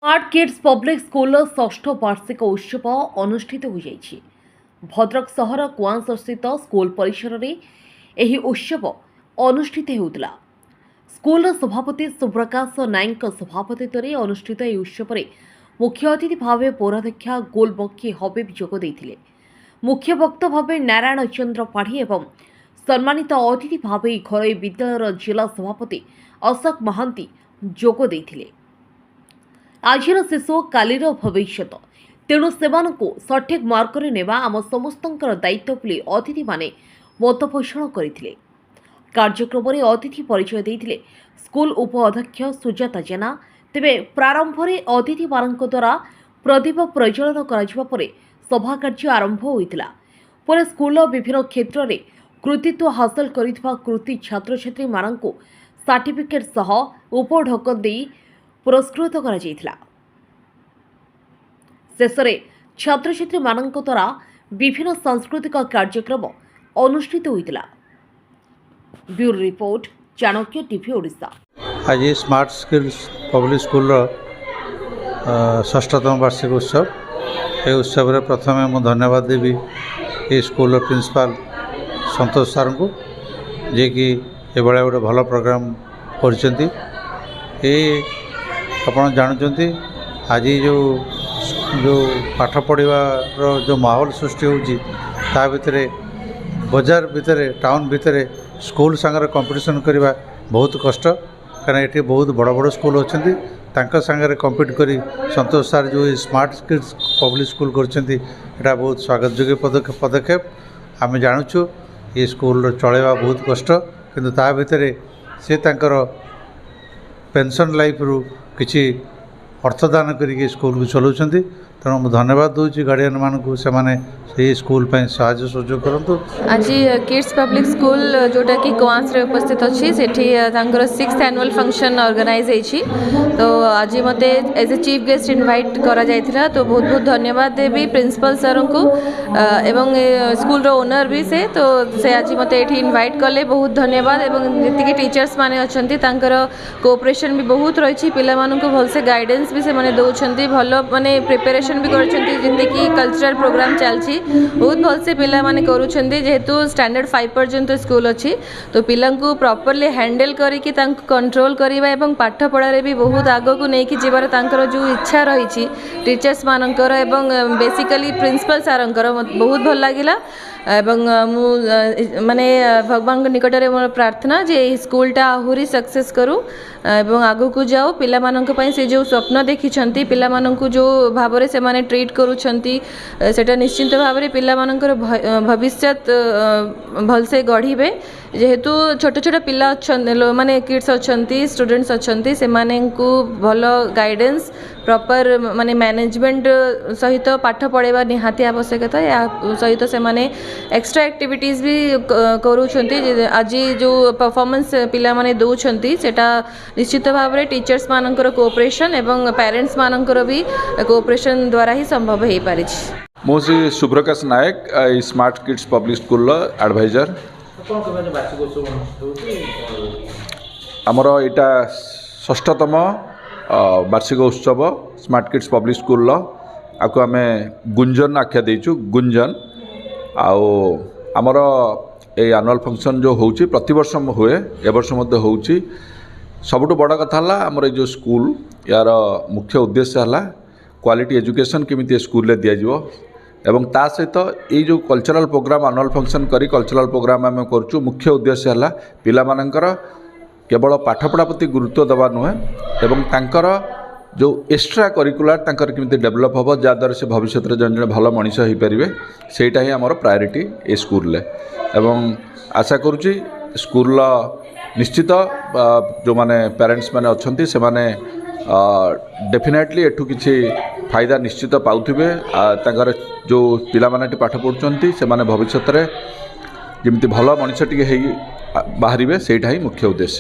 Smart kids public school षष्ठ वार्षिक उत्सव अनुष्ठित हो जाइछि। भद्रक सहर कुआंस स्थित स्कूल परिसर में यह उत्सव अनुष्ठित होउतला। स्कूल सभापति सुप्रकाश नायक सभापतित्व में अनुष्ठित यह उत्सव में मुख्य अतिथि भाव पौराध्यक्षा गोलबक्की हबीब जोग देथिले। मुख्य वक्ता भाव नारायण चंद्र पाढ़ी एवं सम्मानित अतिथि भाव घरोई विद्यालय जिला सभापति अशोक महांती जोग देथिले। आजिर शिशु कालीर भविष्यत, तेणु सेमानंकु सठिक मार्गरे नेबा आम समस्तंकर दायित्व बोली अतिथि माने मतपोषण करथिले। कार्यक्रम में अतिथि परिचय देथिले स्कूल उप अध्यक्ष सुजाता जेना। तेबे प्रारंभ में अतिथि मानक द्वारा प्रदीप प्रज्वलन कराजिबा परे सभा कार्य आरंभ होइतिला। परे स्कूल विभिन्न क्षेत्र में कृतित्व हासिल करितबा कृति छात्र छात्री मानक सर्टिफिकेट सह उपढकन देई पुरस्कृत करा जायतिला। शेषरे छात्र छात्री मानक द्वारा विभिन्न सांस्कृतिक कार्यक्रम अनुष्ठित होइतिला। Bureau report, Chanakya TV Odisha. आज स्मार्ट स्किल्स पब्लिक स्कूल षष्ठतम वार्षिक उत्सव। ये उत्सव रे प्रथमे मु धन्यवाद देवी ये स्कूल प्रिंसिपाल संतोष सर को, जे कि ये बड़ा गोटे भल प्रोग्राम करछंती। आप जानते आज जो पाठ पढ़ार जो माहौल सृष्टि होती बजार भितर टाउन भितर स्कूल सांगे कंपटीशन करवा बहुत कष्ट, कारण ये बहुत बड़ बड़ स्कूल अच्छा सांगे कम्पीट करी संतोष सर जो स्मार्ट किड्स पब्लिक स्कूल करछंती बहुत स्वागत योग्य पदक्षेप। आम जानूँ ये स्कूल चलवा बहुत कष्ट, किंतु ता भितर से तांकर पेंशन लाइफ रु किसी अर्थदान करके स्कूल को चलाउछंती। तेणु मुझे धन्यवाद दूसरी गार्डियन मानक से स्कूल साहाय्य सहयोग करंतु। आज किड्स पब्लिक स्कूल जोटा कि कुआंस रे उपस्थित अच्छी से 6th एनुअल फंक्शन ऑर्गेनाइज होइछि। तो आज मते as a chief guest invite करा जायथिला। तो बहुत बहुत धन्यवाद देवी प्रिंसिपल सर को एवं स्कूल रो ओनर भी से। तो से आज मते एठी इनवाइट कले बहुत धन्यवाद। एवं जति टीचर्स माने अछंती तांकर कोऑपरेशन भी बहुत रहिछि। पिला मानन को भल से गाइडेंस भी से माने दउछंती, भल माने प्रिपरेशन भी करछंती। जेंति कि कल्चरल प्रोग्राम चलछि बहुत भल से पिला माने करूछंती। जेहेतु स्टैंडर्ड 5 पर्यंत स्कूल अच्छी, तो पिला को प्रॉपर्ली हैंडल करिकि तांको कंट्रोल करिबा एवं पाठ पढ़ारे भी बहुत आगो को नेकी जीवार तांकर जो इच्छा रही टीचर्स मानकर एवं बेसिकली प्रिंसिपल सारंकर बहुत भल लागिला। एवं माने भगवान निकट में मोर प्रार्थना जे स्कूलटा आहुरी सक्सेस करू एवं आगो को जाओ। पिला मानक पई से जो स्वप्न देखिछंती, पिला मानक जो भाबरे से माने ट्रीट करूछंती, सेटा निश्चित भाव में पिला मानकर भविष्य भल से गढ़िबे। जेहेतु छोट छोट पिला माने किड्स अच्छी स्टूडेंट्स अच्छी से भल गाइडेंस प्रॉपर माने मैनेजमेंट सहित पाठ पढ़ाइबा निहाती आवश्यकता। या सहित से माने एक्स्ट्रा एक्टिविटीज भी करूछंती। आज जो परफॉर्मेंस पिला माने दउछंती सेटा निश्चित भाव में टीचर्स मानकर कोऑपरेशन एवं पेरेंट्स मानकर भी कोऑपरेशन द्वारा ही संभव हो पारि। मो Shri Suprakash Nayak smart kids public school adviser. आमर यहाँ षष्ठतम वार्षिक उत्सव स्मार्ट किड्स पब्लिक स्कूल आपको आम गुंजन आख्या देचु। गुंजन आमर ये एनुअल फंक्शन जो होची प्रति वर्ष हुए, ए वर्ष होची। सबुठ बड़ कथा है आमर जो स्कूल यार मुख्य उद्देश्य है क्वालिटी एजुकेशन केमी स्कूल दि जाव एवं ता सहित ये जो कल्चरल प्रोग्राम एनुअल फंक्शन करी कल्चरल प्रोग्राम आम करूँ। मुख्य उद्देश्य है पिला मानकर केवल पाठपढ़ा प्रति गुरुत्व देवा नुहे एवं तांकर जो एक्स्ट्रा करिकुलर तांकर केमी डेभलप हम जहाँद्वारा से भविष्य में जन जन भल मनीष हो पारे, सेटा ही आमर प्रायोरीटी ए स्कूल एवं आशा करुँची स्कूल निश्चित जो माने पेरेंट्स माने अच्छी से माने डेफिनेटली एठू किसी फायदा निश्चित पाउथिबे। तांकर जो पिला माने पाठ पढ़ुचंती से माने भविष्य में जमी भल मनीष टी बाहर, सेटा ही मुख्य उद्देश्य।